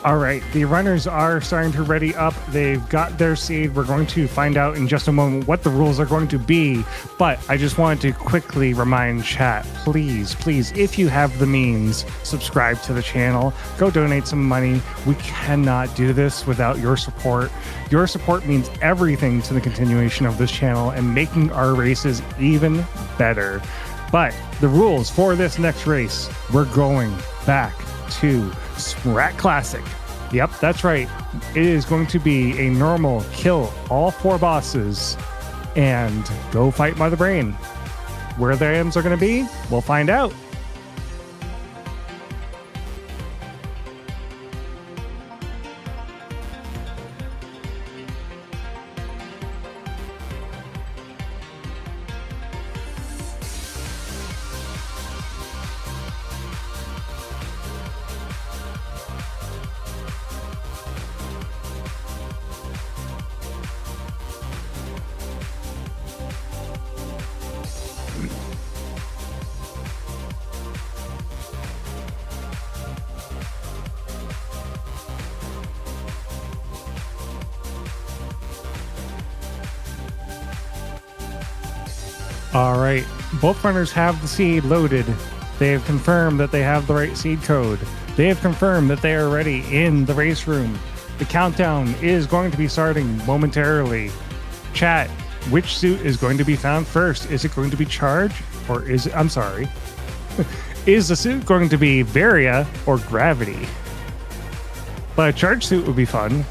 All right, the runners are starting to ready up. They've got their seed. We're going to find out in just a moment what the rules are going to be. But I just wanted to quickly remind chat, please, if you have the means, subscribe to the channel. Go donate some money. We cannot do this without your support. Your support means everything to the continuation of this channel and making our races even better. But the rules for this next race, we're going back to SMRAT Classic. Yep, that's right. It is going to be a normal kill all 4 bosses and go fight Mother Brain. Where the items are going to be, we'll find out. All right, both runners have the seed loaded. They have confirmed that they have the right seed code. They have confirmed that they are ready in the race room. The countdown is going to be starting momentarily. Chat, which suit is going to be found first? Is it going to be Charge or is it, I'm sorry, is the suit going to be Varia or Gravity? But a Charge suit would be fun.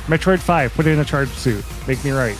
Metroid 5, put in a Charge suit. Make me right.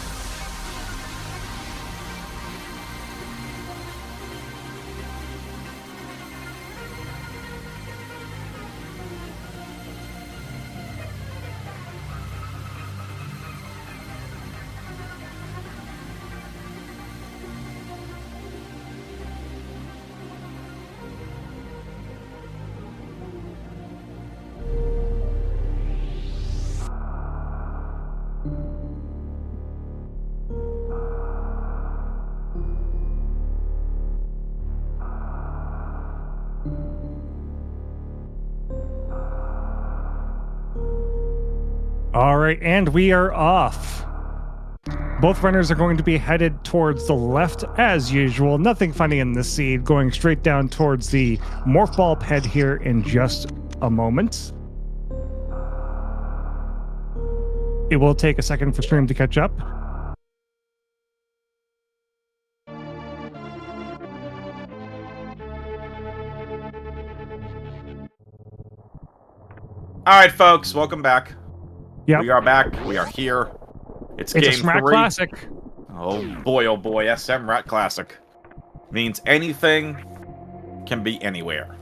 All right, and we are off. Both runners are going to be headed towards the left as usual. Nothing funny in this seed, going straight down towards the Morph Ball ped here in just a moment. It will take a second for stream to catch up. All right, folks, welcome back. Yep. We are back. We are here. It's game a SMRAT 3. Classic. Oh boy, SMRAT Classic. Means anything can be anywhere.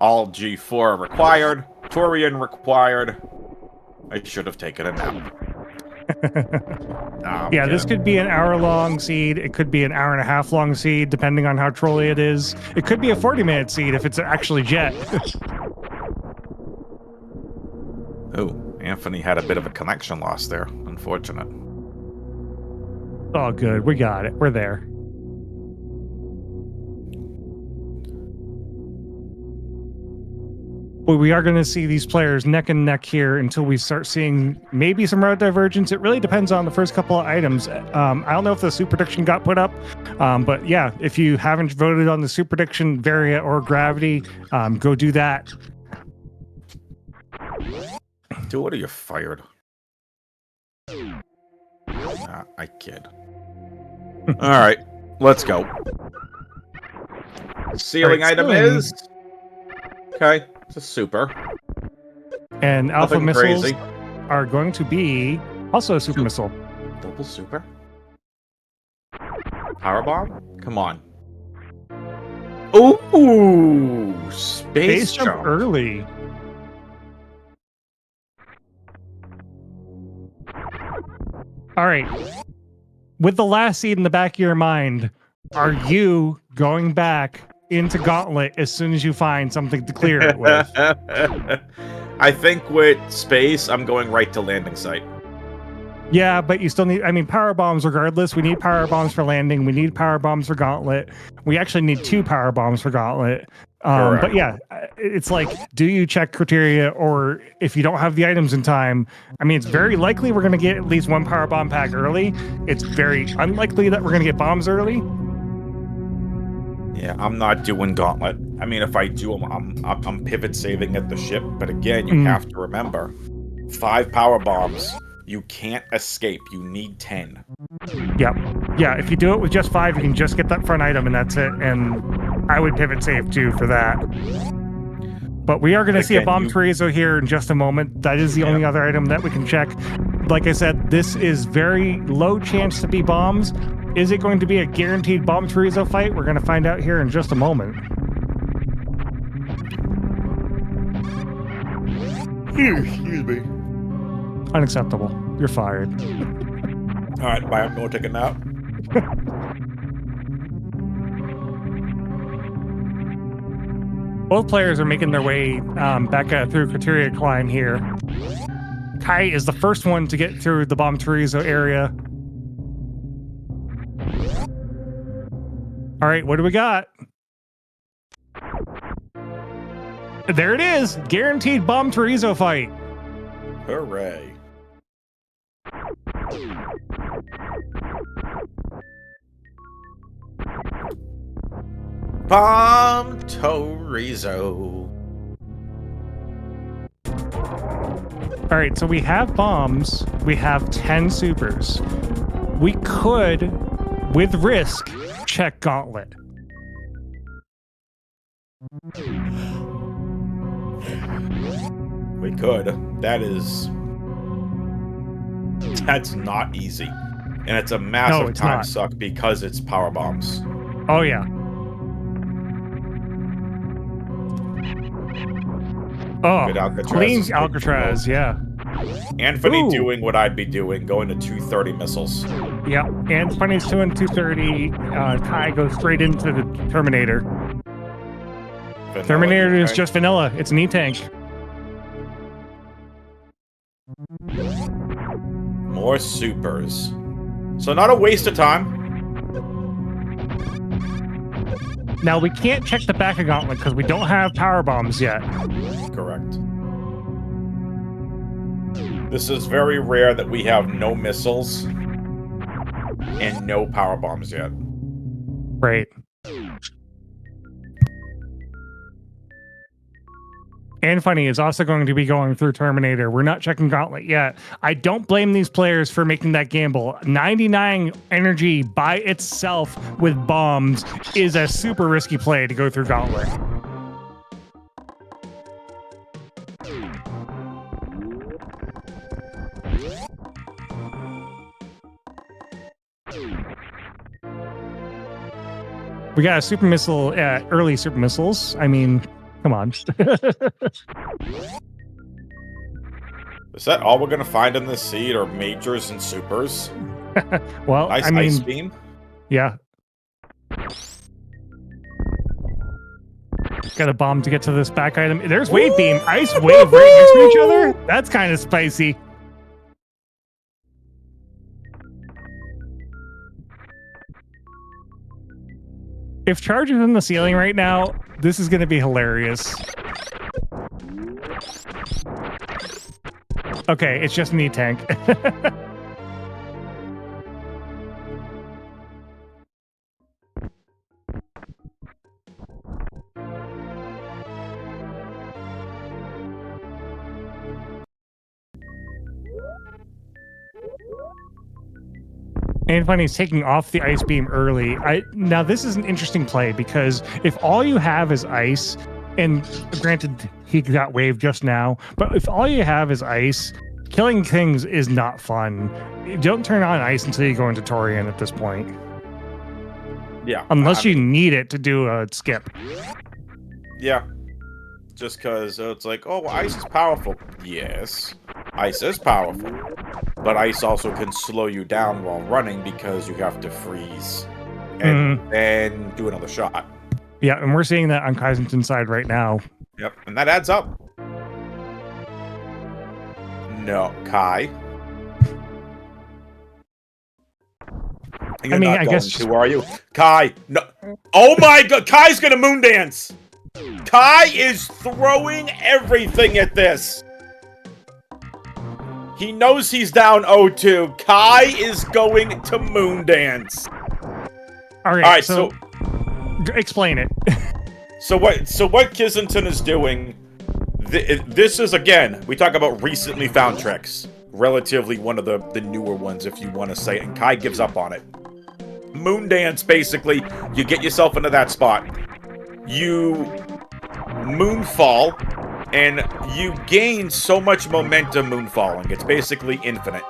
All G4 required. Torian required. I should have taken a nap. Yeah, this could be an hour-long seed. It could be an hour-and-a-half-long seed, depending on how trolly it is. It could be a 40-minute seed if it's actually Jet. Oh, Anfunny had a bit of a connection loss there. Unfortunate. All good. We got it. We're there. But we are going to see these players neck and neck here until we start seeing maybe some route divergence. It really depends on the first couple of items. I don't know if the super prediction got put up, but yeah, if you haven't voted on the super prediction, Varia or Gravity, go do that. Dude, you're fired. Nah, I kid. All right, let's go. Ceiling item is... Okay, it's a super. And Alpha Nothing missiles crazy. are going to be also a super missile. Double super? Power bomb? Come on. Ooh! Space jump. Early. All right. With the last seed in the back of your mind, are you going back into Gauntlet as soon as you find something to clear it with? I think with space, I'm going right to landing site. Yeah, but you still need, I mean, power bombs regardless. We need power bombs for landing. We need power bombs for Gauntlet. We actually need 2 power bombs for Gauntlet. Correct. But yeah, it's like, do you check criteria, or if you don't have the items in time? I mean, it's very likely we're going to get at least 1 power bomb pack early. It's very unlikely that we're going to get bombs early. Yeah, I'm not doing Gauntlet. I mean, if I do, I'm pivot saving at the ship. But again, you have to remember, 5 power bombs. You can't escape. You need 10. Yep. Yeah, if you do it with just 5, you can just get that front item and that's it. And I would pivot save too for that. But we are going to see a bomb chorizo here in just a moment. That is the only other item that we can check. Like I said, this is very low chance to be bombs. Is it going to be a guaranteed bomb chorizo fight? We're going to find out here in just a moment. Excuse me. Unacceptable. You're fired. All right, bye. I'm going to take a nap. Both players are making their way back through Criteria Climb here. Kai is the first one to get through the bomb chorizo area. All right, what do we got? There it is! Guaranteed bomb chorizo fight. Hooray. Bomb chorizo. All right, so we have bombs. We have 10 supers. We could, with risk, check Gauntlet. We could. That's not easy. And it's a massive time suck because it's power bombs. Oh, yeah. Oh, clean Alcatraz, yeah. Anfunny doing what I'd be doing, going to 230 missiles. Yep, Anfunny's doing 230. Kai goes straight into the Terminator. Terminator is just vanilla. It's an E-tank. More supers. So not a waste of time. Now, we can't check the back of Gauntlet because we don't have power bombs yet. Correct. This is very rare that we have no missiles and no power bombs yet. Right. Anfunny is also going to be going through Terminator. We're not checking Gauntlet yet. I don't blame these players for making that gamble. 99 energy by itself with bombs is a super risky play to go through Gauntlet. We got a super missile, early super missiles. I mean, come on. Is that all we're going to find in this seed, or majors and supers? Well, nice, I mean, ice beam? Yeah. Got a bomb to get to this back item. There's wave beam. Ice wave right next to each other? That's kind of spicy. If Charge is in the ceiling right now, this is going to be hilarious. Okay, it's just an E-tank. Anfunny's taking off the ice beam early. Now, this is an interesting play because if all you have is ice, and granted, he got wave just now, but if all you have is ice, killing things is not fun. You don't turn on ice until you go into Torian at this point. Yeah. Unless you need it to do a skip. Yeah. Just because it's like, oh, ice is powerful. Yes, ice is powerful. But ice also can slow you down while running because you have to freeze and then do another shot. Yeah, and we're seeing that on Kyzentun's side right now. Yep, and that adds up. No, Kai. You're I mean, not I going guess to, are you? Kai, no. Oh my god, Kai's gonna moon dance! Kai is throwing everything at this! He knows he's down 0-2. Kai is going to moon dance. All right, so explain it. So what Kyzentun is doing, this is, again, we talk about recently found tricks. Relatively one of the newer ones, if you want to say it, and Kai gives up on it. Moon dance, basically, you get yourself into that spot. You moonfall, and you gain so much momentum moonfalling. It's basically infinite.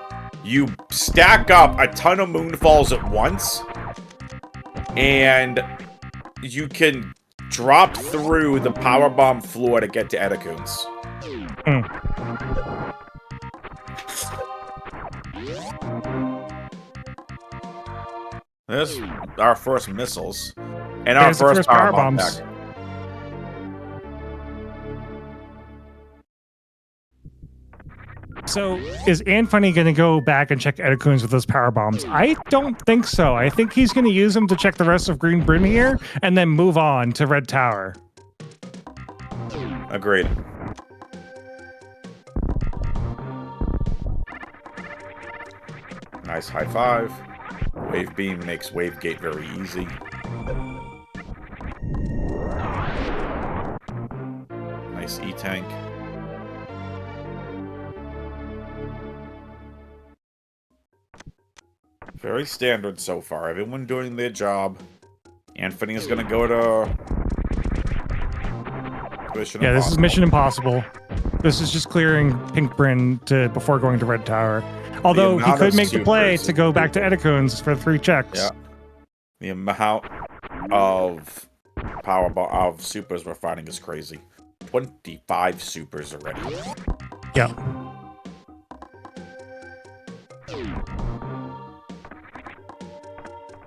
You stack up a ton of moonfalls at once, and you can drop through the powerbomb floor to get to Edekun's. There's our first missiles. And our first powerbomb back. So, is Anfunny going to go back and check Edekun's with those power bombs? I don't think so. I think he's going to use them to check the rest of Green Bryn here, and then move on to Red Tower. Agreed. Nice high five. Wave beam makes wave gate very easy. Nice E-tank. Very standard so far. Everyone doing their job. Anfunny is going to go to Mission Impossible. This is Mission Impossible. This is just clearing Pink Bryn before going to Red Tower. Although he could make the play to go back to Edekun's for 3 checks. Yeah. The amount of of supers we're fighting is crazy. 25 supers already. Yeah.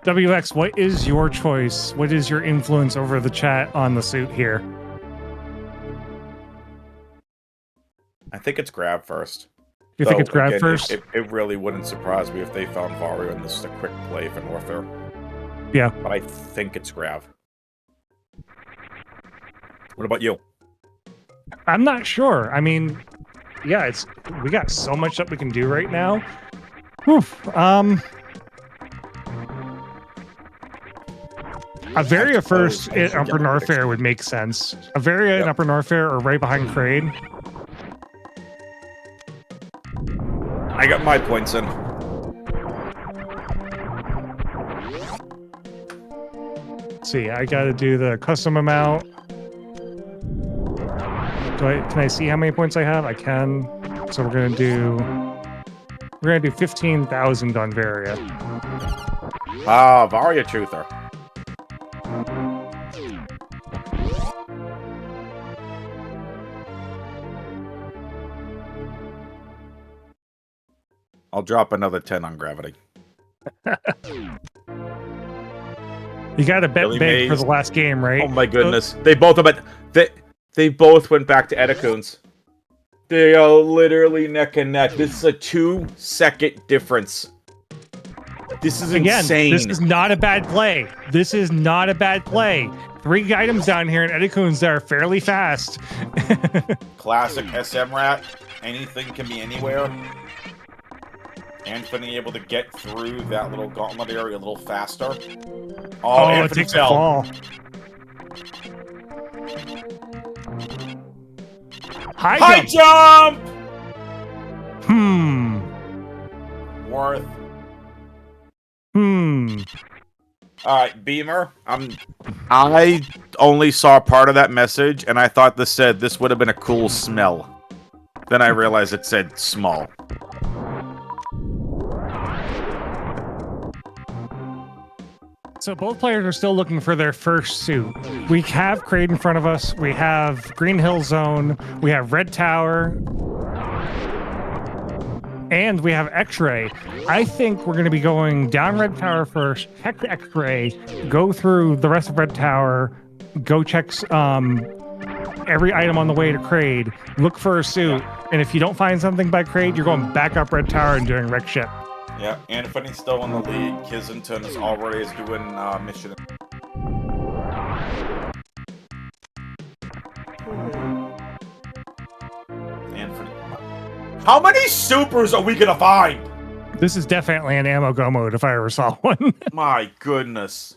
WX, what is your choice? What is your influence over the chat on the suit here? I think it's grab first. You think it's grab first? It really wouldn't surprise me if they found Vario and this is a quick play for Norfair. Yeah. But I think it's grab. What about you? I'm not sure. I mean, yeah, we got so much that we can do right now. Oof. A Varia first at Upper Norfair would make sense. A Varia in Upper Norfair or right behind Kraid. I got my points in. Let's see, I gotta do the custom amount. Can I see how many points I have? I can. So we're gonna do 15,000 on Varia. Varia Truther. I'll drop another 10 on gravity. You got to bet big for the last game, right? Oh my goodness! They both went back to Edekun's. They are literally neck and neck. This is a 2-second difference. This is insane. This is not a bad play. This is not a bad play. 3 items down here in Edekun's that are fairly fast. Classic SMRAT. Anything can be anywhere. Anfunny able to get through that little gauntlet area a little faster. Oh, it takes a fall. High jump! Worth. Alright, Beamer. I only saw part of that message, and I thought this said this would have been a cool smell. Then I realized it said small. So both players are still looking for their first suit. We have Kraid in front of us. We have Green Hill Zone. We have Red Tower. And we have X-Ray. I think we're going to be going down Red Tower first, check the X-Ray, go through the rest of Red Tower, go check every item on the way to Kraid, look for a suit, and if you don't find something by Kraid, you're going back up Red Tower and doing Wreck Ship. Yeah, Anfunny's still in the lead. Kyzentun is already doing mission. Anfunny. How many supers are we gonna find? This is definitely an ammo go mode if I ever saw one. My goodness.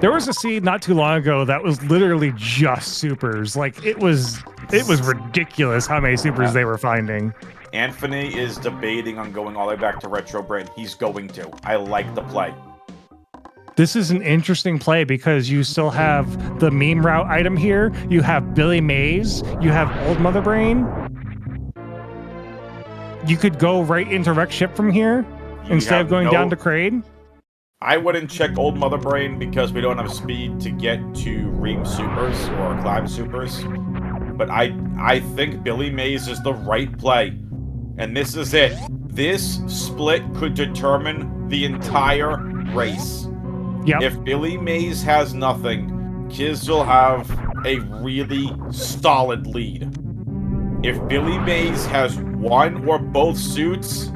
There was a seed not too long ago that was literally just supers. Like it was ridiculous how many supers they were finding. Anfunny is debating on going all the way back to Retro Brain. He's going to. I like the play. This is an interesting play because you still have the meme route item here. You have Billy Mays. You have Old Mother Brain. You could go right into Wreck Ship from here instead of going down to Kraid. I wouldn't check Old Mother Brain because we don't have speed to get to Ream Supers or Climb Supers. But I think Billy Mays is the right play. And this is it. This split could determine the entire race. Yep. If Billy Mays has nothing, Kiz will have a really solid lead. If Billy Mays has one or both suits,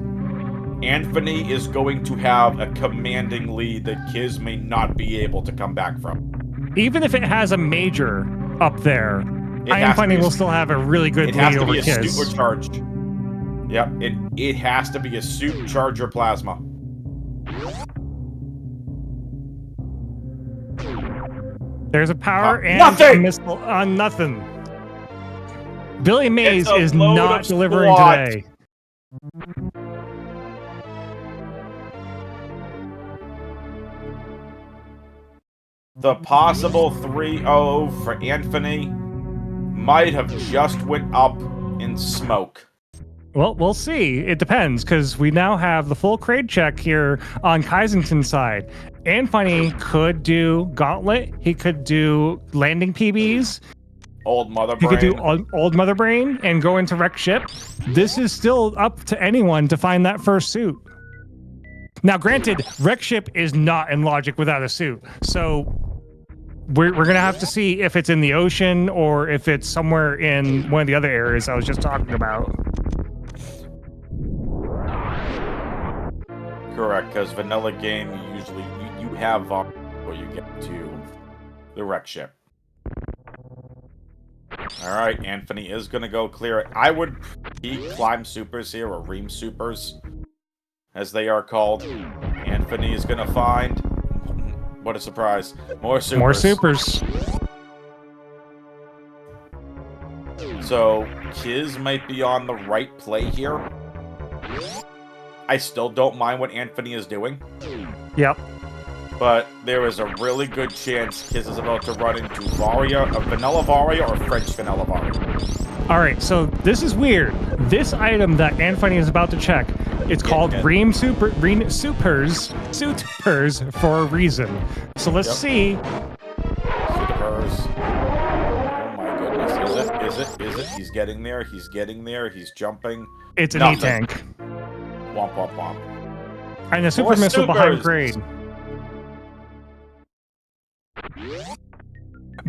Anfunny is going to have a commanding lead that Kiz may not be able to come back from. Even if it has a major up there, Anfunny will still have a really good lead over Kiz. It has to be a supercharged. Yep, it has to be a supercharger plasma. There's a power and nothing! A missile on nothing. Billy Mays is load not of delivering squad. today. The possible 3-0 for Anfunny might have just went up in smoke. Well, we'll see. It depends, because we now have the full Kraid check here on Kyzentun's side. Anfunny could do Gauntlet. He could do landing PBs. Old Mother Brain. He could do Old Mother Brain and go into Wreck Ship. This is still up to anyone to find that first suit. Now, granted, Wreck Ship is not in Logic without a suit. So we're going to have to see if it's in the ocean or if it's somewhere in one of the other areas I was just talking about. Correct, because vanilla game, you usually you have where you get to the Wreck Ship. Alright, Anfunny is going to go clear it. I would keep Climb Supers here, or Ream Supers, as they are called. Anfunny is going to find, what a surprise, more Supers. More Supers. So, Kiz might be on the right play here. I still don't mind what Anfunny is doing. Yep. But there is a really good chance Kiz is about to run into Varia, a Vanilla Varia, or French Vanilla Varia. All right, so this is weird. This item that Anfunny is about to check, it's called Ream Supers for a reason. So let's see. Supers. Oh my goodness. Is it? He's getting there. He's jumping. It's an E-Tank. Womp, womp, womp. And the super missile behind Kraid.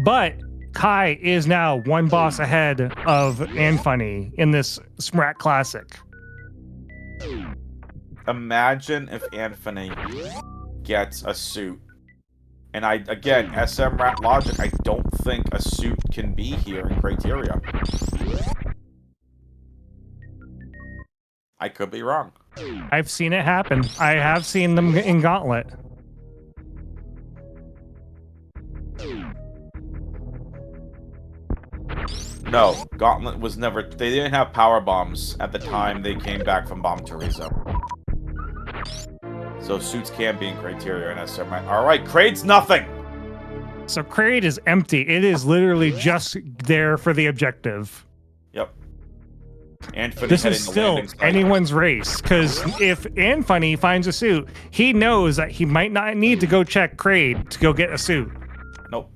But Kai is now one boss ahead of Anfunny in this SMRAT Classic. Imagine if Anfunny gets a suit. And again, SMRAT logic, I don't think a suit can be here in Criteria. I could be wrong. I've seen it happen. I have seen them in Gauntlet. No, Gauntlet was never... They didn't have power bombs at the time they came back from Bomb Teresa. So suits can be in Criteria and SMRAT. Alright, Kraid's nothing! So Kraid is empty. It is literally just there for the objective. Yep. Anfunny this is still anyone's race, because if Anfunny finds a suit, he knows that he might not need to go check Kraid to go get a suit. Nope.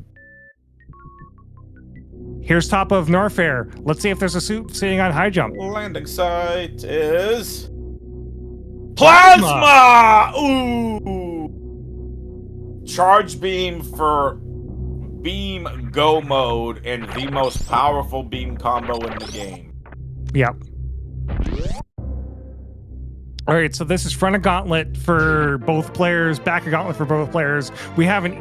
Here's top of Norfair. Let's see if there's a suit sitting on high jump. Landing site is... Plasma! Ooh! Charge beam for beam go mode and the most powerful beam combo in the game. Yep. All right, so this is front of gauntlet for both players, back of gauntlet for both players. We have an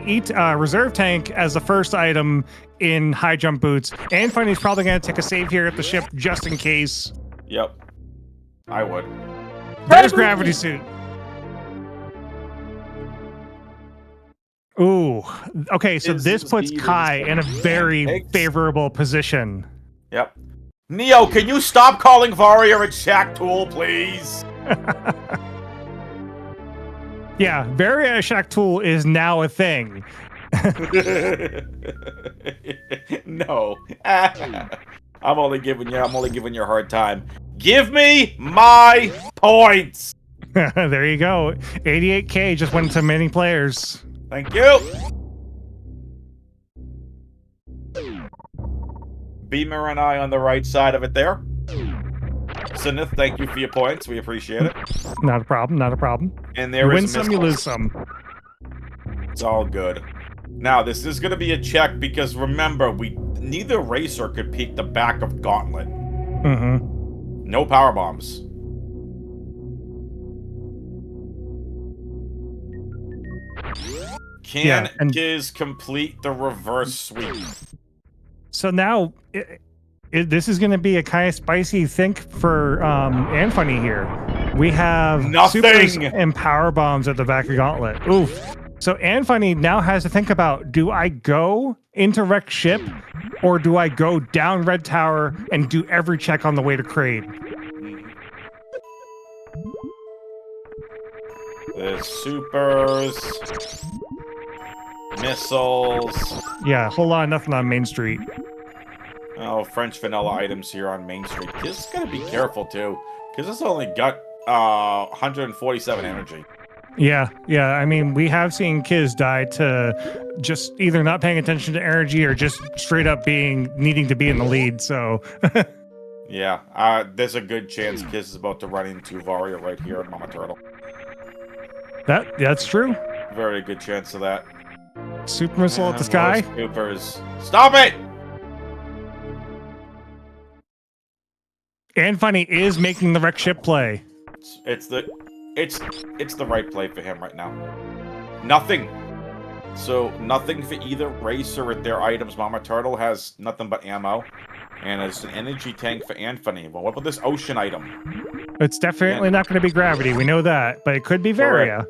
reserve tank as the first item in high jump boots. Anfunny's probably going to take a save here at the ship just in case. Yep. I would. There's gravity suit. Ooh. Okay, so this puts Kai in a very favorable position. Yep. Neo, can you stop calling Warrior a Shack Tool, please? Yeah, Varia Shack Tool is now a thing. No. I'm only giving you a hard time. Give me my points. There you go. 88K just went to many players. Thank you. Beamer and I on the right side of it there. Sinith, thank you for your points. We appreciate it. Not a problem, not a problem. And there you is win some, you lose some. It's all good. Now, this is going to be a check because remember, neither racer could peek the back of Gauntlet. Mm-hmm. No power bombs. Can Kiz complete the reverse sweep? So now, this is going to be a kind of spicy think for Anfunny here. We have supers and power bombs at the back of Gauntlet. Oof. So Anfunny now has to think about, do I go into wreck ship or do I go down Red Tower and do every check on the way to Crade? The supers, missiles. Yeah, a whole lot of nothing on Main Street. Oh, French vanilla items here on Main Street. Kiz is gonna be careful too, because this only got 147 energy. Yeah. I mean, we have seen Kiz die to just either not paying attention to energy or just straight up needing to be in the lead. So. Yeah, there's a good chance Kiz is about to run into Varia right here at Mama Turtle. That's true. Very good chance of that. Super missile at the sky. Supers. Stop it! Anfunny is making the wreck ship play. It's the right play for him right now. Nothing. So nothing for either racer with their items. Mama Turtle has nothing but ammo, and it's an energy tank for Anfunny. But what about this ocean item? It's definitely not going to be gravity. We know that, but it could be Varia.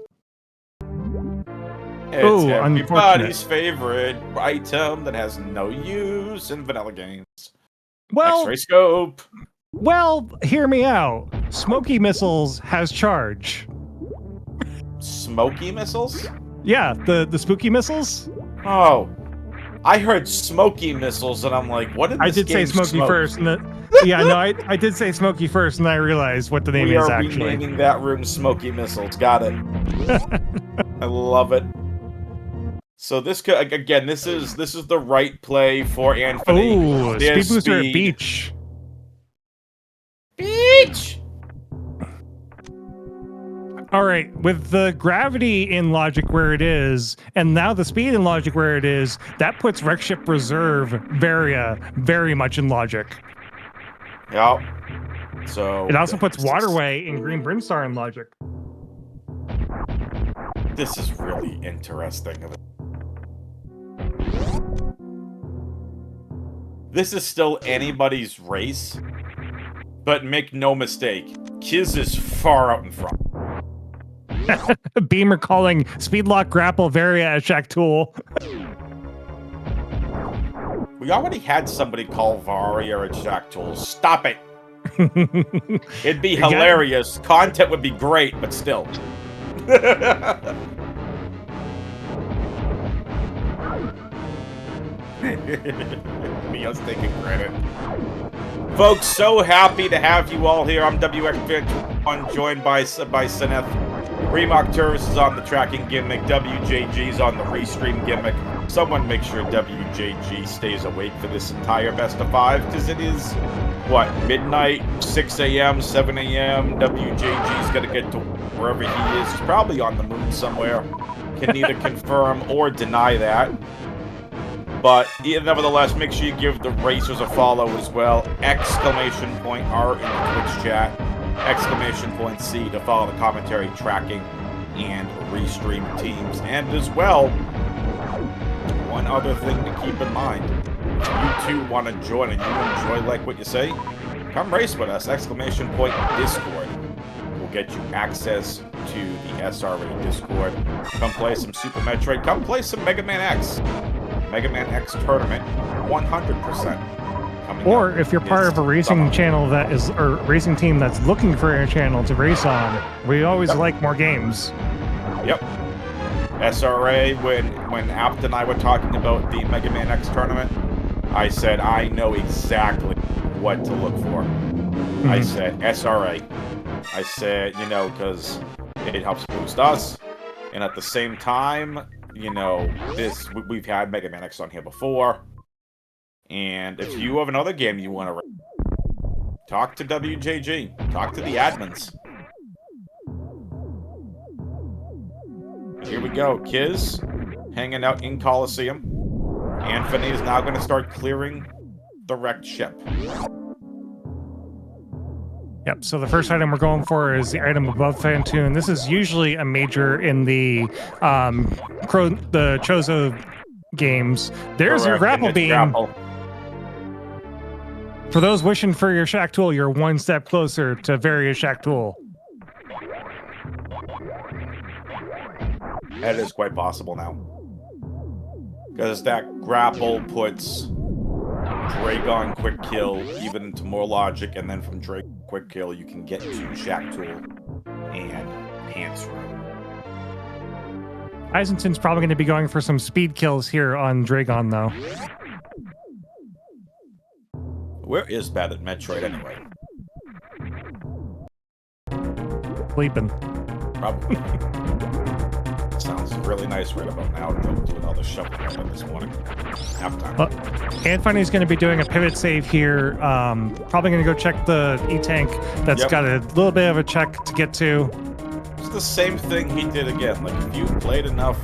It's everybody's favorite item that has no use in vanilla games. Well, X-ray scope. Well, hear me out. Smoky missiles has charge. Smoky missiles? Yeah, the spooky missiles. Oh, I heard smoky missiles, and I'm like, what? I did say smoky first, and I did say smoky first, and I realized what the name is actually. We are renaming that room Smoky Missiles. Got it. I love it. So this could, again, this is the right play for Anfunny. Ooh, speed booster at beach. Beach. All right, with the gravity in logic where it is, and now the speed in logic where it is, that puts Wreck Ship Reserve Varia very much in logic. Yep. So it also puts Waterway and Green Brimstar in logic. This is really interesting. This is still anybody's race, but make no mistake, Kiz is far out in front. Beamer calling Speedlock Grapple Varia a Shack Tool. We already had somebody call Varia a Shack Tool. Stop it. It'd be hilarious. Content would be great, but still. Mio's taking credit. Folks, so happy to have you all here. I'm WX1, joined by Sineth. Remark Tourist is on the tracking gimmick. WJG's on the restream gimmick. Someone make sure WJG stays awake for this entire best of 5, because it is, what, midnight, 6 a.m., 7 a.m. WJG's got to get to wherever he is. He's probably on the moon somewhere. Can neither confirm or deny that. But nevertheless, make sure you give the racers a follow as well. !R in the Twitch chat. !C to follow the commentary, tracking, and restream teams. And as well, one other thing to keep in mind, if you two want to join and you enjoy like what you say, come race with us, ! Discord. We'll get you access to the SRA Discord. Come play some Super Metroid, come play some Mega Man X. Mega Man X tournament, 100%. Or if you're part of a racing channel that is, or racing team that's looking for a channel to race on, we always like more games. Yep. SRA, when Apt and I were talking about the Mega Man X tournament, I said I know exactly what to look for. I said SRA. I said, you know, because it helps boost us, and at the same time, you know, we've had Mega Man X on here before. And if you have another game you want to talk to WJG, talk to the admins. Here we go, Kiz, hanging out in Coliseum. Anfunny is now going to start clearing the wrecked ship. Yep, so the first item we're going for is the item above Kyzentun. This is usually a major in the Chozo games. There's your grapple beam. Grapple. For those wishing for your Shack Tool, you're one step closer to Various Shack Tool. That is quite possible now. Because that grapple puts Dragon Quick Kill even into more logic, and then from Dragon Quick Kill you can get to Shack Tool and Pants Room. Kyzentun's probably going to be going for some speed kills here on Dragon, though. Where is Bad at Metroid anyway? Sleeping. Probably. Sounds really nice right about now. Don't do another shovel this morning. Halftime. Anfunny's going to be doing a pivot save here. Probably going to go check the E-Tank. That's got a little bit of a check to get to. It's the same thing he did again. Like, if you've played enough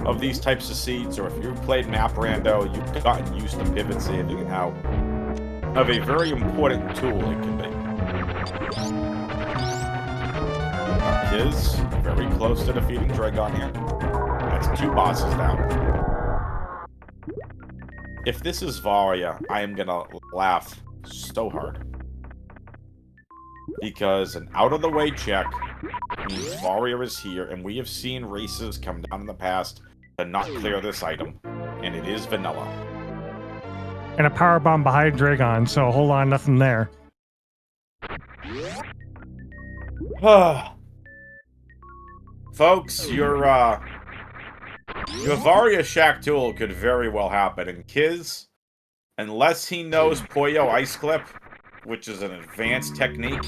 of these types of seeds, or if you've played Map Rando, you've gotten used to pivot saving and how of a very important tool it can be. Is very close to defeating Dragon here. That's 2 bosses down. If this is Varia, I am gonna laugh so hard. Because an out-of-the-way check means Varia is here, and we have seen races come down in the past to not clear this item, and it is vanilla. And a power bomb behind Dragon, so hold on, nothing there. Folks, your Varia Shack Tool could very well happen, and Kiz, unless he knows Puyo Ice Clip, which is an advanced technique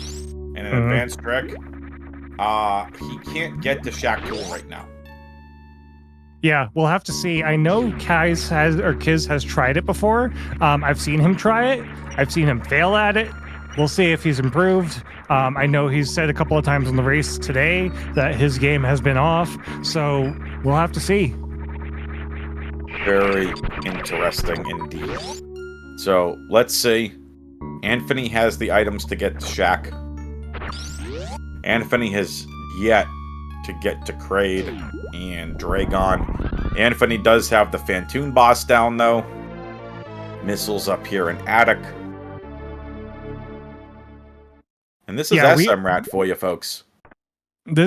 and an advanced trick, he can't get to Shack Tool right now. Yeah, we'll have to see. I know Kiz has tried it before. I've seen him try it. I've seen him fail at it. We'll see if he's improved. I know he's said a couple of times in the race today that his game has been off, so we'll have to see. Very interesting indeed. So, let's see. Anfunny has the items to get to Shack. Anfunny has yet to get to Kraid and Dragon. Anfunny does have the Kyzentun boss down, though. Missiles up here in Attic. And this is SMRAT for you, folks.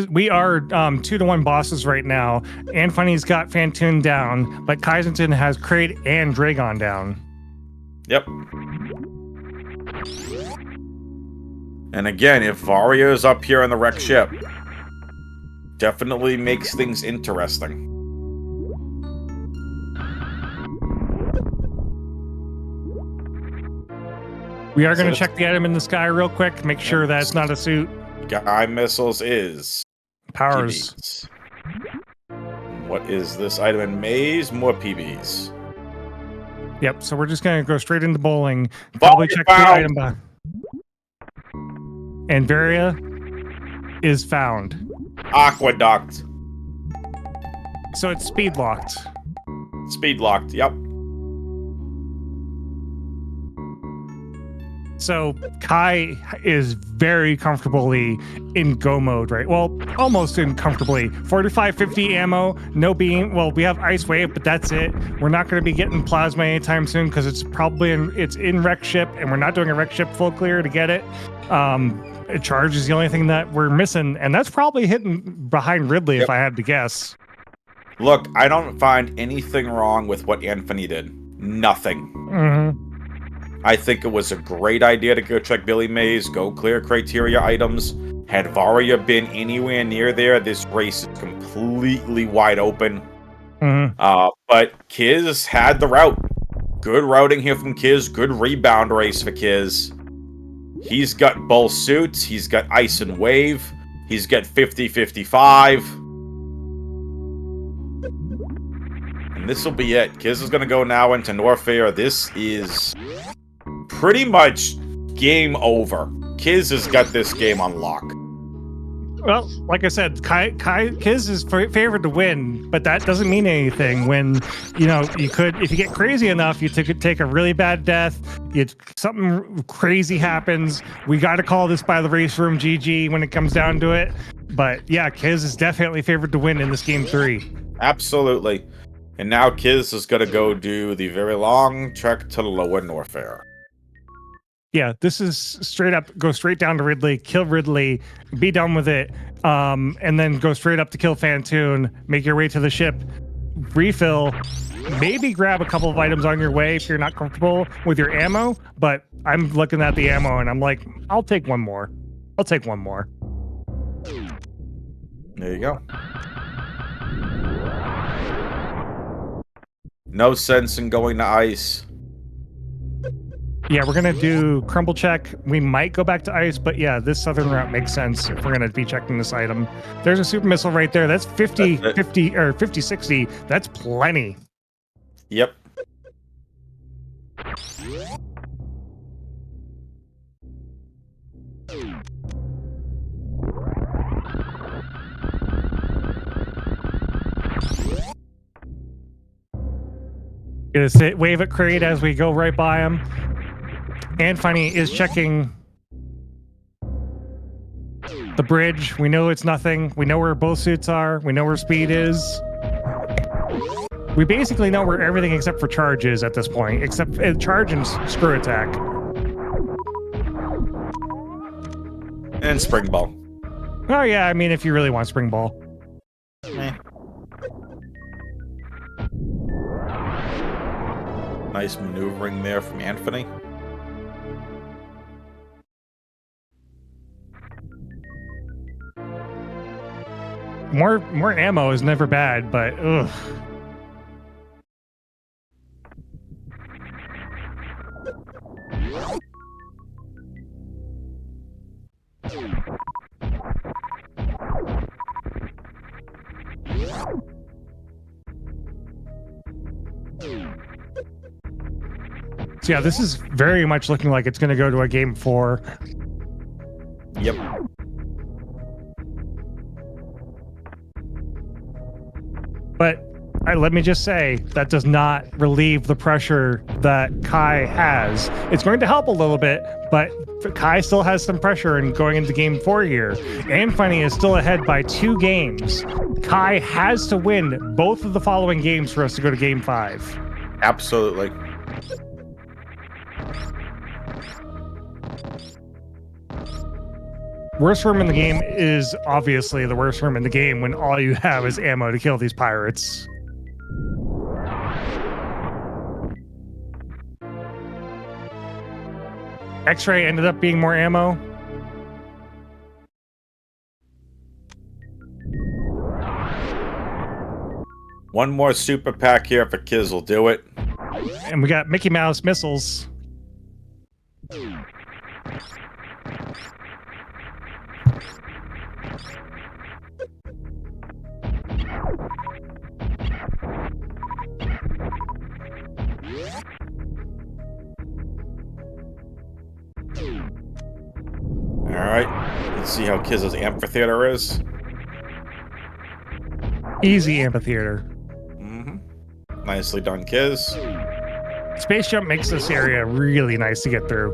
We are 2-to-1 bosses right now. Anfunny's got Kyzentun down, but Kyzentun has Kraid and Dragon down. Yep. And again, if Varia is up here on the wrecked ship, definitely makes things interesting. We are going to check the item in the sky real quick, make sure that it's not a suit. Guy Missiles is powers. PBs. What is this item in Maze? More PBs. Yep, so we're just going to go straight into bowling. Probably check the item back. And Varia is found. Aqueduct. So it's speed locked. Speed locked, yep. So Kai is very comfortably in go mode, right? Well, almost in comfortably. 45, 50 ammo, no beam. Well, we have Ice Wave, but that's it. We're not going to be getting Plasma anytime soon because it's probably it's in Wreck Ship, and we're not doing a Wreck Ship full clear to get it. A charge is the only thing that we're missing, and that's probably hitting behind Ridley if I had to guess. Look, I don't find anything wrong with what Anfunny did. Nothing. Mm-hmm. I think it was a great idea to go check Billy Mays, go clear criteria items. Had Varia been anywhere near there, this race is completely wide open. Mm-hmm. But Kiz had the route. Good routing here from Kiz. Good rebound race for Kiz. He's got both suits. He's got Ice and Wave. He's got 50-55. And this will be it. Kiz is going to go now into Norfair. This is pretty much game over. Kiz has got this game on lock. Well, like I said, Kiz is favored to win, but that doesn't mean anything when, you could, if you get crazy enough, you could take a really bad death, something crazy happens. We got to call this by the race room GG when it comes down to it. But yeah, Kiz is definitely favored to win in this game 3. Absolutely. And now Kiz is going to go do the very long trek to Lower Norfair. Yeah, this is straight up, go straight down to Ridley, kill Ridley, be done with it, and then go straight up to kill Kyzentun, make your way to the ship, refill, maybe grab a couple of items on your way if you're not comfortable with your ammo, but I'm looking at the ammo and I'm like, I'll take one more. I'll take one more. There you go. No sense in going to ice. Yeah, we're going to do crumble check. We might go back to ice, but yeah, this southern route makes sense if we're going to be checking this item. There's a super missile right there. That's 50, 60. That's plenty. Yep. Gonna sit, wave at Crate as we go right by him. Anfunny is checking the bridge. We know it's nothing. We know where both suits are. We know where speed is. We basically know where everything except for charge is at this point, except charge and screw attack. And spring ball. Oh yeah, I mean if you really want spring ball. Nice maneuvering there from Anfunny. More ammo is never bad, but ugh. So yeah, this is very much looking like it's going to go to a game 4. Yep. But let me just say, that does not relieve the pressure that Kai has. It's going to help a little bit, but Kai still has some pressure in going into game 4 here. Anfunny is still ahead by 2 games. Kai has to win both of the following games for us to go to game 5. Absolutely. Worst room in the game is obviously the worst room in the game when all you have is ammo to kill these pirates. X-ray ended up being more ammo. One more super pack here for Kiz will do it. And we got Mickey Mouse missiles. Alright, let's see how Kiz's amphitheater is. Easy amphitheater. Nicely done, Kiz. Space jump makes this area really nice to get through.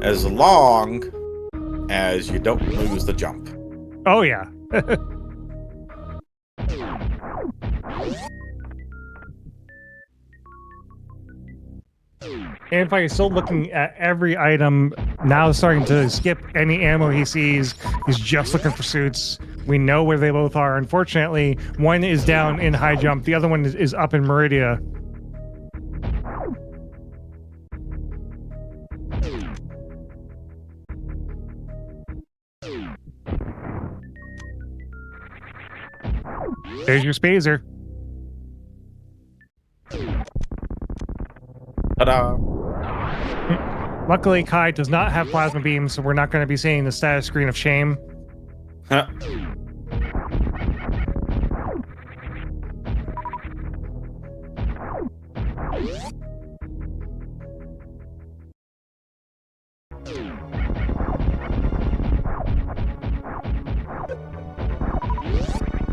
As long as you don't lose the jump. Oh, yeah. And if he's still looking at every item, now starting to skip any ammo he sees. He's just looking for suits. We know where they both are. Unfortunately, one is down in high jump. The other one is up in Meridia. There's your Spazer. Ta-da! Luckily, Kai does not have plasma beams, so we're not going to be seeing the status screen of shame. Huh.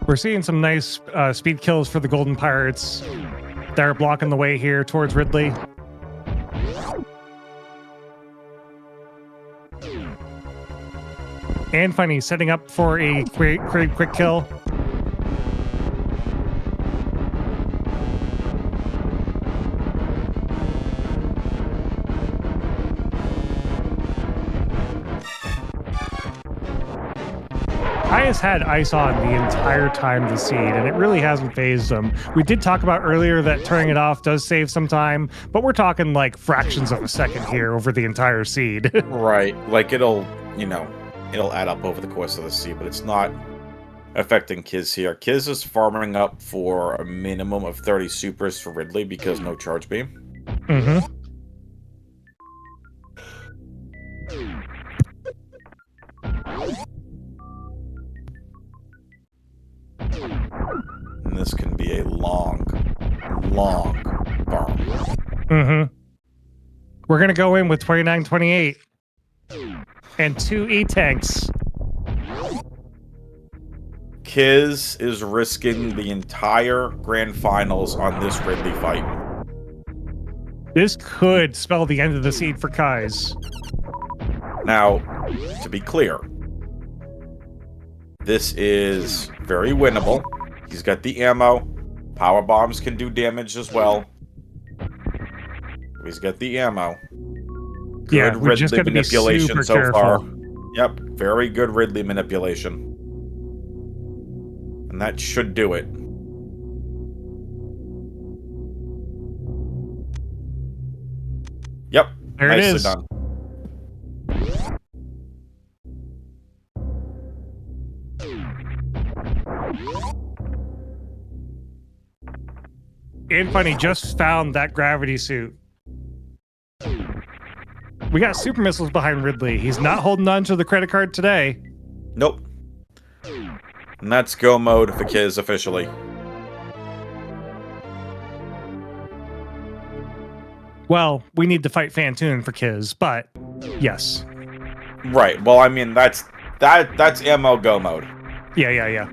We're seeing some nice speed kills for the Golden Pirates. They're blocking the way here towards Ridley. Anfunny setting up for a quick kill. Kai has had ice on the entire time this seed, and it really hasn't phased him. We did talk about earlier that turning it off does save some time, but we're talking like fractions of a second here over the entire seed. Right. Like, it'll add up over the course of the seed, but it's not affecting Kyz here. Kyz is farming up for a minimum of 30 supers for Ridley because no charge beam. Mm-hmm. And this can be a long farm. Mm-hmm. We're going to go in with 29-28 and 2 E-tanks. Kyz is risking the entire grand finals on this Ridley fight. This could spell the end of the seed for Kai's. Now, to be clear, this is very winnable. He's got the ammo. Power bombs can do damage as well. He's got the ammo. Good We're just Ridley gonna be manipulation super so careful. far. Yep, very good Ridley manipulation. And that should do it. Yep, There it nicely is. done. Anfunny just found that gravity suit. We got super missiles behind Ridley. He's not holding on to the credit card today. Nope. And that's go mode for Kyz officially. Well, we need to fight Fantoon for Kyz, but yes. Right. Well, I mean, that's ammo go mode. Yeah.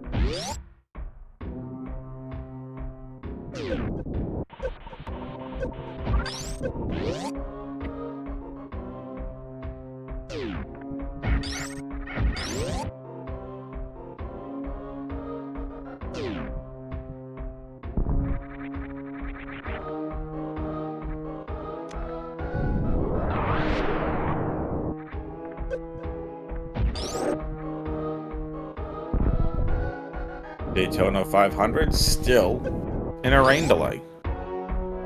Daytona 500 still in a rain delay.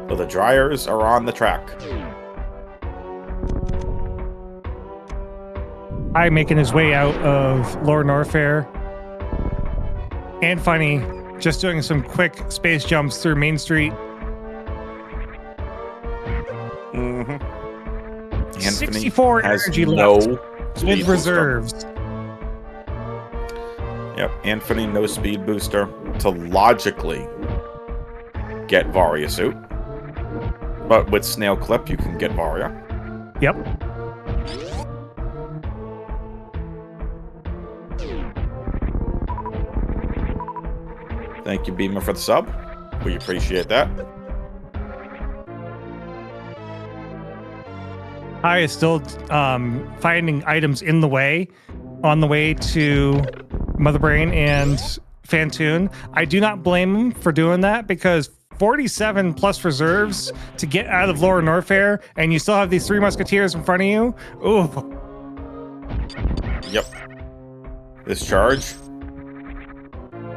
So the dryers are on the track. I making his way out of Lower Norfair. Anfunny just doing some quick space jumps through Main Street. Mm-hmm. 64 has energy no left speed with reserves. Booster. Yep, Anfunny no speed booster to logically get Varia suit. But with Snail Clip, you can get Varia. Yep. Thank you, Beamer, for the sub. We appreciate that. Kai is still finding items in the way on the way to Mother Brain and Fantoon. I do not blame him for doing that because 47 plus reserves to get out of Lower Norfair, and you still have these 3 musketeers in front of you. Ooh. Yep. This charge.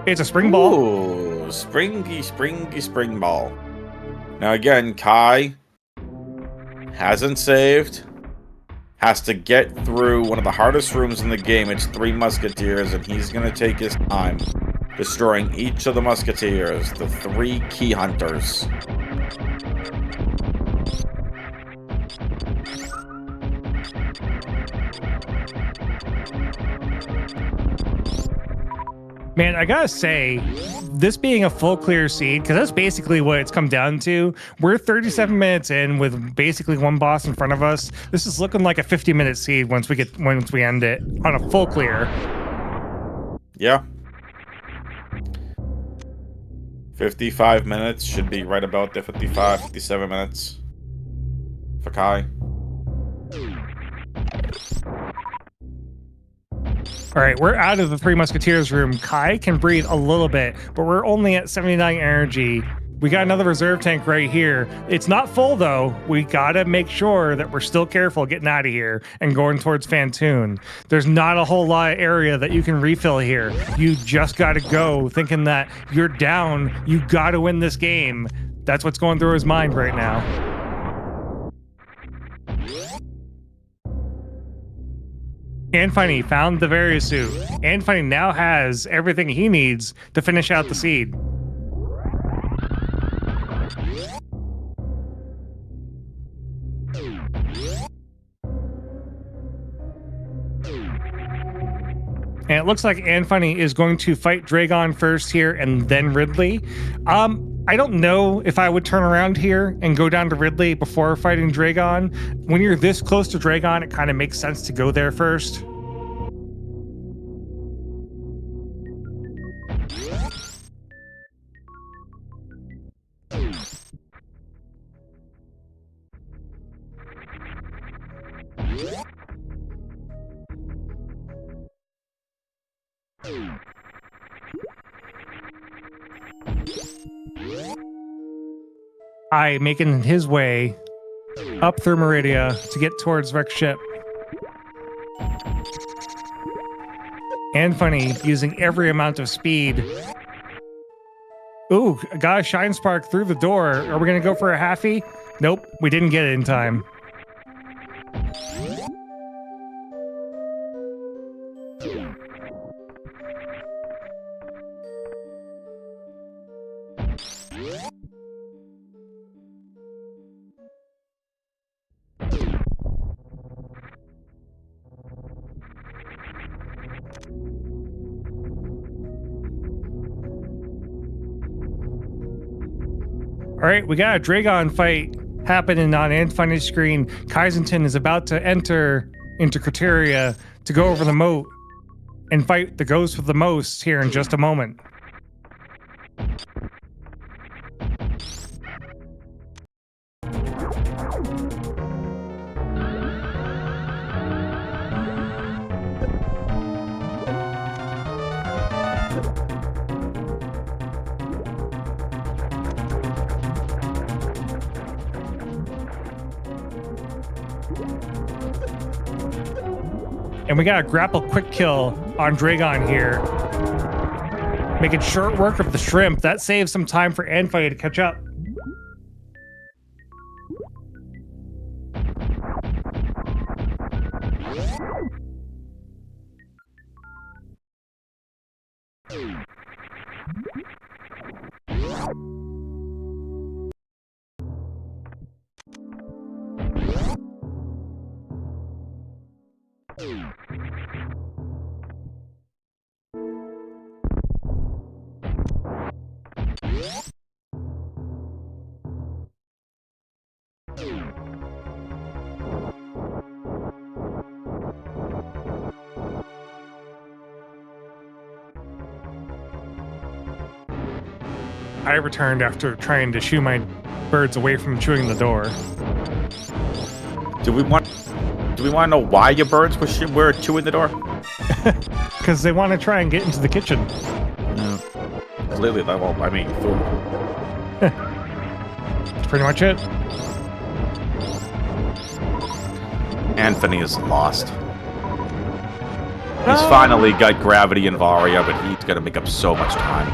It's a spring ball. Ooh, springy spring ball. Now again, Kai hasn't saved. Has to get through one of the hardest rooms in the game. It's 3 musketeers, and he's going to take his time destroying each of the musketeers, the 3 key hunters. Man, I gotta say, this being a full clear seed, because that's basically what it's come down to. We're 37 minutes in with basically 1 boss in front of us. This is looking like a 50-minute seed once we end it on a full clear. Yeah. 55 minutes should be right about the 55, 57 minutes for Kai. All right, we're out of the 3 musketeers room. Kai can breathe a little bit, but we're only at 79 energy. We got another reserve tank right here. It's not full though. We gotta make sure that we're still careful getting out of here and going towards Fantoon. There's not a whole lot of area that you can refill here. You just gotta go thinking that you're down. You gotta win this game. That's what's going through his mind right now. Anfunny found the Variosuit. Anfunny now has everything he needs to finish out the seed. And it looks like Anfunny is going to fight Dragon first here and then Ridley. I don't know if I would turn around here and go down to Ridley before fighting Dragon. When you're this close to Dragon, it kind of makes sense to go there first. I making his way up through Meridia to get towards Rex ship. Anfunny using every amount of speed. Ooh, got a Shine Spark through the door. Are we gonna go for a halfie? Nope, we didn't get it in time. All right, we got a Dragon fight happening on Anfunny's screen. Kyzentun is about to enter into Criteria to go over the moat and fight the ghost with the most here in just a moment. And we got a grapple quick kill on Dragon here. Making short work of the shrimp. That saves some time for Anfunny to catch up. I returned after trying to shoo my birds away from chewing the door. Do we want to know why your birds were chewing the door? Because they want to try and get into the kitchen. Clearly, well, I mean, food. That's pretty much it. Anthony is lost. He's finally got Gravity and Varia, but he's got to make up so much time.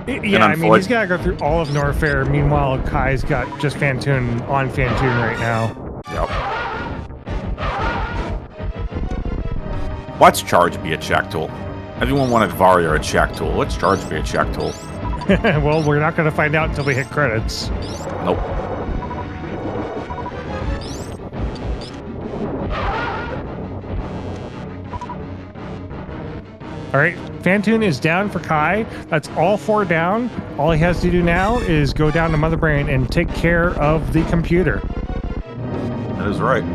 Yeah, I mean, he's got to go through all of Norfair. Meanwhile, Kai's got just Fantun on Fantun right now. Yep. Let's charge be a check tool. Everyone wanted Varia or a check tool. Let's charge be a check tool. Well, we're not going to find out until we hit credits. Nope. All right, Fantun is down for Kai. That's all 4 down. All he has to do now is go down to Mother Brain and take care of the computer. That is right.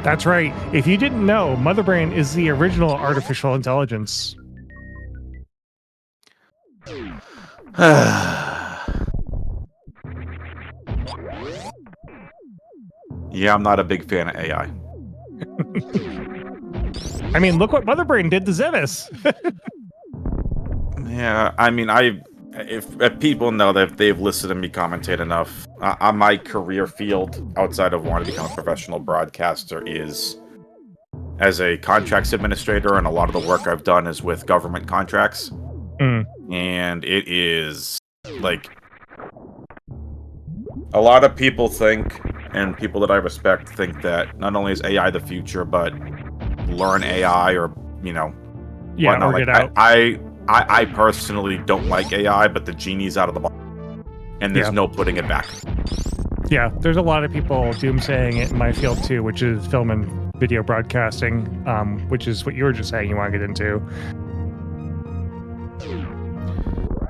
That's right. If you didn't know, Mother Brain is the original artificial intelligence. Yeah, I'm not a big fan of AI. I mean, look what Mother Brain did to Zevis. Yeah, I mean, if people know that they've listened to me commentate enough, on my career field outside of wanting to become a professional broadcaster is as a contracts administrator, and a lot of the work I've done is with government contracts. And it is like a lot of people think, and people that I respect think that not only is AI the future, but learn AI or, you know, yeah, whatnot. or get like, out. I personally don't like AI, but the genie's out of the box, and there's no putting it back. Yeah, there's a lot of people doomsaying it in my field too, which is film and video broadcasting, which is what you were just saying you want to get into.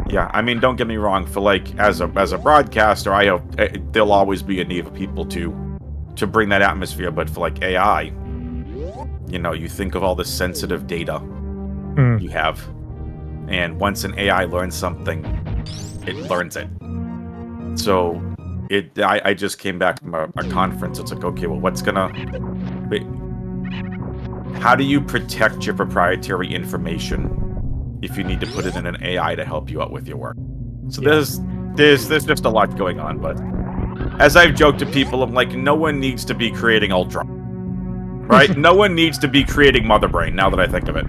Yeah, I mean, don't get me wrong. For like as a broadcaster, I hope there'll always be a need for people to bring that atmosphere. But for like AI, you know, you think of all the sensitive data you have, and once an AI learns something, it learns it. So I just came back from a conference. It's like, okay, well, how do you protect your proprietary information if you need to put it in an AI to help you out with your work? So there's just a lot going on. But as I've joked to people, I'm like, no one needs to be creating Ultron, right? No one needs to be creating Mother Brain, now that I think of it.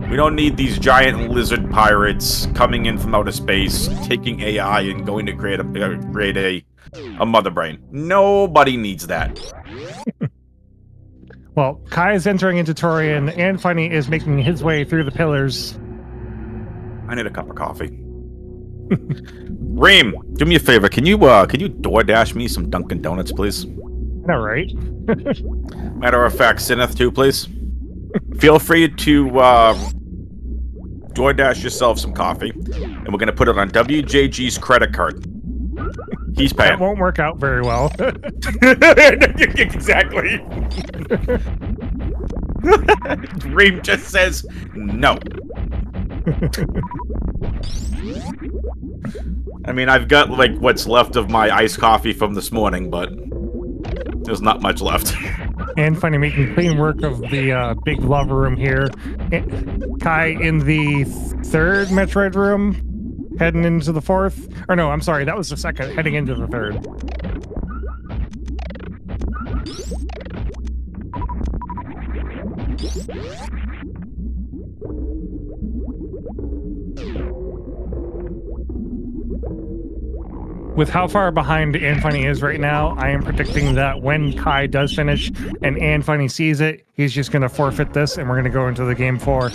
We don't need these giant lizard pirates coming in from outer space, taking AI and going to create a Mother Brain. Nobody needs that. Well, Kai is entering into Torian, and Anfunny is making his way through the pillars. I need a cup of coffee. Reem, do me a favor. Can you DoorDash me some Dunkin' Donuts, please? All right. Matter of fact, Syneth too, please. Feel free to DoorDash yourself some coffee, and we're gonna put it on WJG's credit card. He's paying. That won't work out very well. Exactly. Reem just says no. I mean, I've got like what's left of my iced coffee from this morning, but there's not much left. Anfunny making clean work of the big lava room here. Kai in the 3rd Metroid room, heading into the 4th. Or no, I'm sorry, that was the 2nd, heading into the 3rd. With how far behind Anfunny is right now, I am predicting that when Kai does finish and Anfunny sees it, he's just going to forfeit this, and we're going to go into the game 4.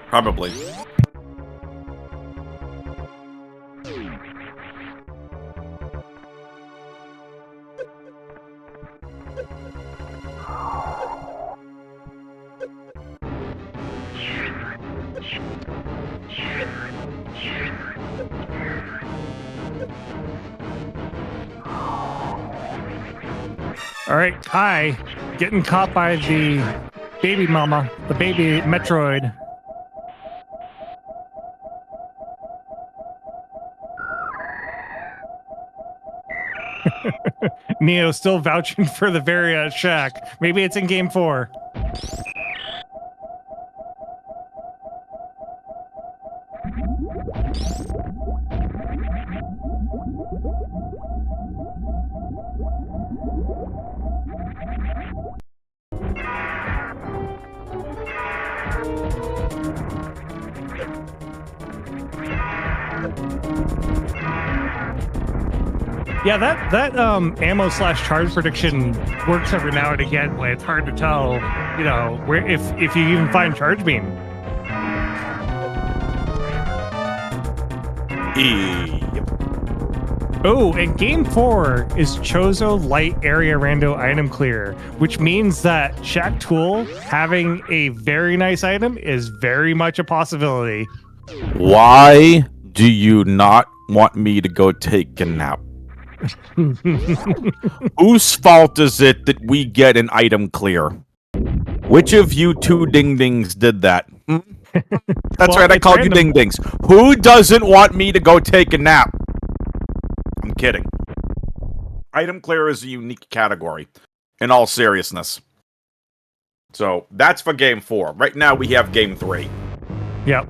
Probably. All right, Kai getting caught by the baby mama, the baby Metroid. Neo still vouching for the very shack. Maybe it's in game 4. Yeah, that ammo / charge prediction works every now and again when it's hard to tell, you know, where if you even find charge beam. Yep. Oh, and game 4 is Chozo Light Area Rando Item Clear, which means that Shack Tool having a very nice item is very much a possibility. Why do you not want me to go take a nap? Whose fault is it that we get an item clear? Which of you two ding-dings did that? That's Well, right, I called random. you ding-dings. Who doesn't want me to go take a nap? I'm kidding. Item clear is a unique category, in all seriousness. So, that's for game 4. Right now, we have game 3. Yep.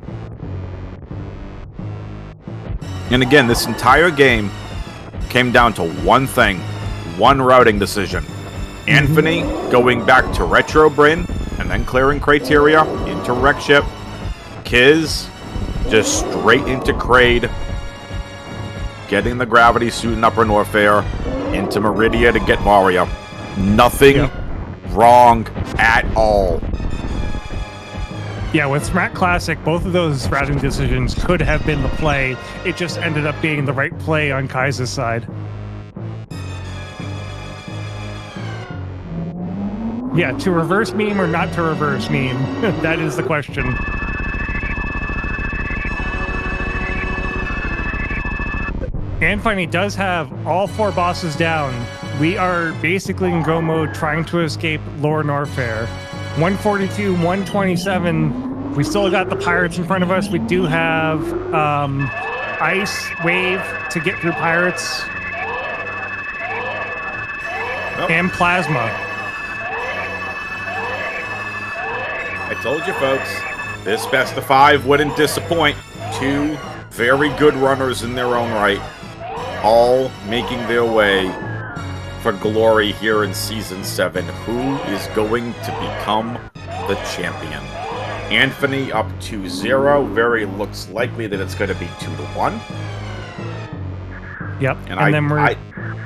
And again, this entire game came down to one thing, one routing decision. Anfunny going back to Retro Brin, and then clearing criteria into Wreck Ship. Kyz just straight into Kraid, getting the gravity suit in Upper Norfair, into Meridia to get Mario. Nothing wrong at all. Yeah, with SMRAT Classic, both of those routing decisions could have been the play. It just ended up being the right play on Kai's side. Yeah, to reverse meme or not to reverse meme? That is the question. Anfunny does have all 4 bosses down. We are basically in go mode trying to escape Lower Norfair. 142, 127. We still got the pirates in front of us. We do have ice wave to get through pirates. And plasma. I told you, folks, this best of 5 wouldn't disappoint. 2 very good runners in their own right, all making their way for glory here in Season 7. Who is going to become the champion? Anfunny up 2-0. Very looks likely that it's going to be 2-1. Yep. And then we're...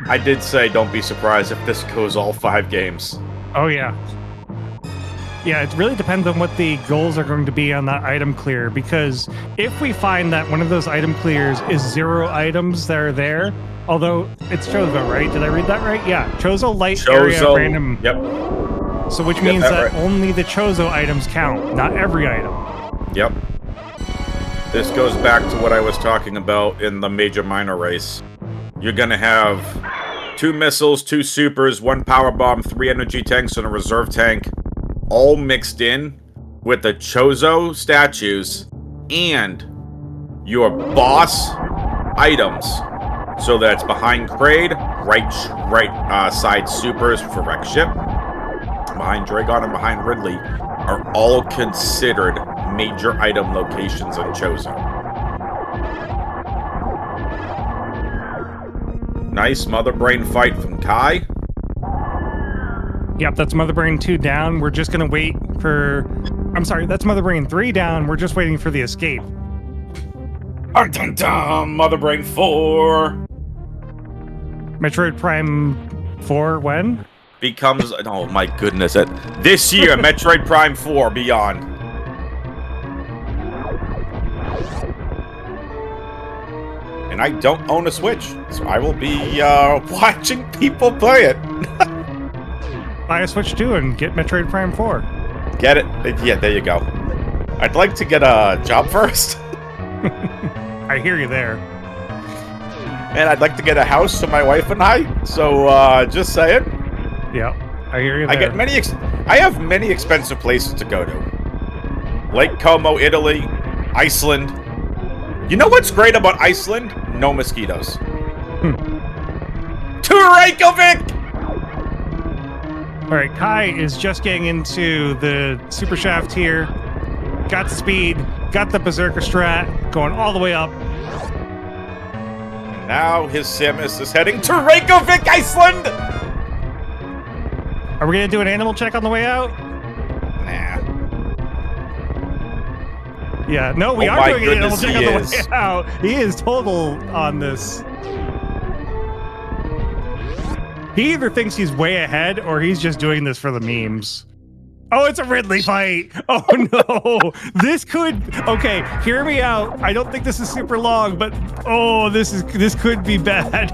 I did say don't be surprised if this goes all 5 games. Oh, yeah. Yeah, it really depends on what the goals are going to be on that item clear, because if we find that one of those item clears is 0 items that are there, although it's Chozo, right? Did I read that right? Yeah, Chozo Light Area Random. Yep. So which means that only the Chozo items count, not every item. Yep. This goes back to what I was talking about in the major-minor race. You're going to have 2 missiles, 2 supers, 1 power bomb, 3 energy tanks, and a reserve tank, all mixed in with the Chozo statues and your boss items. So that's behind Kraid, right side supers for Wreck Ship, behind Dragon and behind Ridley, are all considered major item locations in Chozo. Nice Mother Brain fight from Kai. Yep, that's Mother Brain 2 down. We're just going to wait for... I'm sorry, that's Mother Brain 3 down. We're just waiting for the escape. Dun, dun, dun, Mother Brain 4. Metroid Prime 4 when? Becomes... Oh my goodness. This year, Metroid Prime 4 Beyond. And I don't own a Switch, so I will be watching people play it. Buy a Switch 2 and get Metroid Prime 4. Get it? Yeah, there you go. I'd like to get a job first. I hear you there. And I'd like to get a house for my wife and I. So, just saying. Yep, I hear you there. I have many expensive places to go to. Lake Como, Italy, Iceland. You know what's great about Iceland? No mosquitoes. 2 Reykjavik! All right, Kai is just getting into the super shaft here. Got the speed, got the berserker strat, going all the way up. Now his Samus is heading to Reykjavik, Iceland! Are we gonna do an animal check on the way out? Nah. Yeah, no, we Oh are my doing an animal goodness, check he on the is. way out. He is total on this. He either thinks he's way ahead or he's just doing this for the memes. Oh, it's a Ridley fight. Oh no, this could. Okay, hear me out. I don't think this is super long, but oh, this could be bad.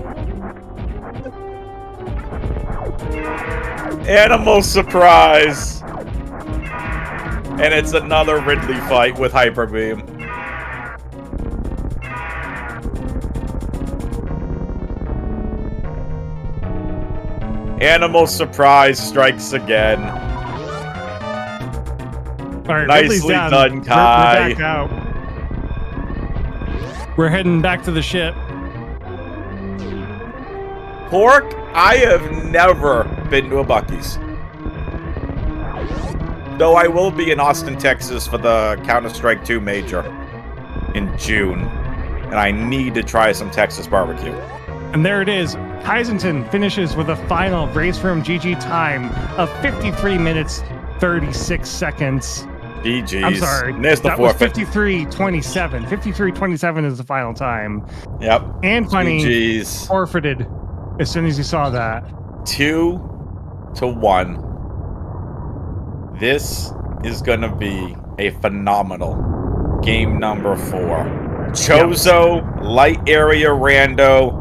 Animal surprise! And it's another Ridley fight with Hyper Beam. Animal surprise strikes again. All right, Ridley's Nicely down. done, We're Kai. back out. We're heading back to the ship. Pork, I have never been to a Buc-ee's. Though I will be in Austin, Texas for the Counter-Strike 2 Major in June. And I need to try some Texas barbecue. And there it is. Kyzentun finishes with a final race room GG time of 53 minutes, 36 seconds. GG's. I'm sorry. There's the That was forfeit. 53:27. 53:27 is the final time. Yep. Anfunny GG's. forfeited as soon as he saw that. 2-1. This is gonna be a phenomenal game number 4. Chozo, light area rando,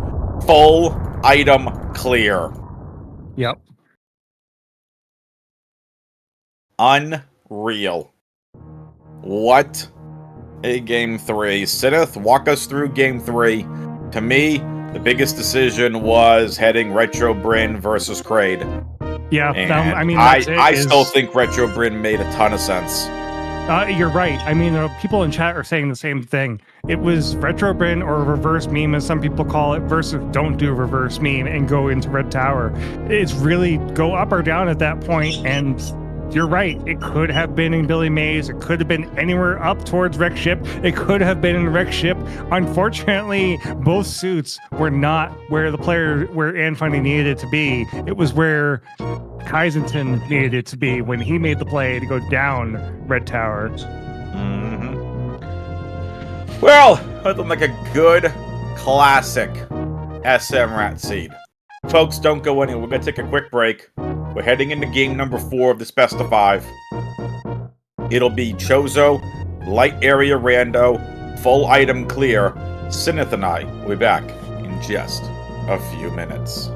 full item clear. Yep. Unreal. What a game 3. Sinneth, walk us through game 3. To me, the biggest decision was heading Retro Bryn versus Kraid. Yeah, And I mean, that's it, I is- still think Retro Bryn made a ton of sense. You're right. I mean, people in chat are saying the same thing. It was retro Bryn or reverse meme, as some people call it, versus don't do reverse meme and go into Red Tower. It's really go up or down at that point, and you're right. It could have been in Billy Mays. It could have been anywhere up towards Wreck Ship. It could have been in Wreck Ship. Unfortunately, both suits were not where Anfunny needed it to be. It was where Kyzentun needed it to be when he made the play to go down Red Tower. Mm-hmm. Well, looking like a good classic SMRAT seed. Folks, don't go anywhere. We're going to take a quick break. We're heading into game number 4 of this best of 5. It'll be Chozo, light area rando, full item clear. Sinneth and I will be back in just a few minutes.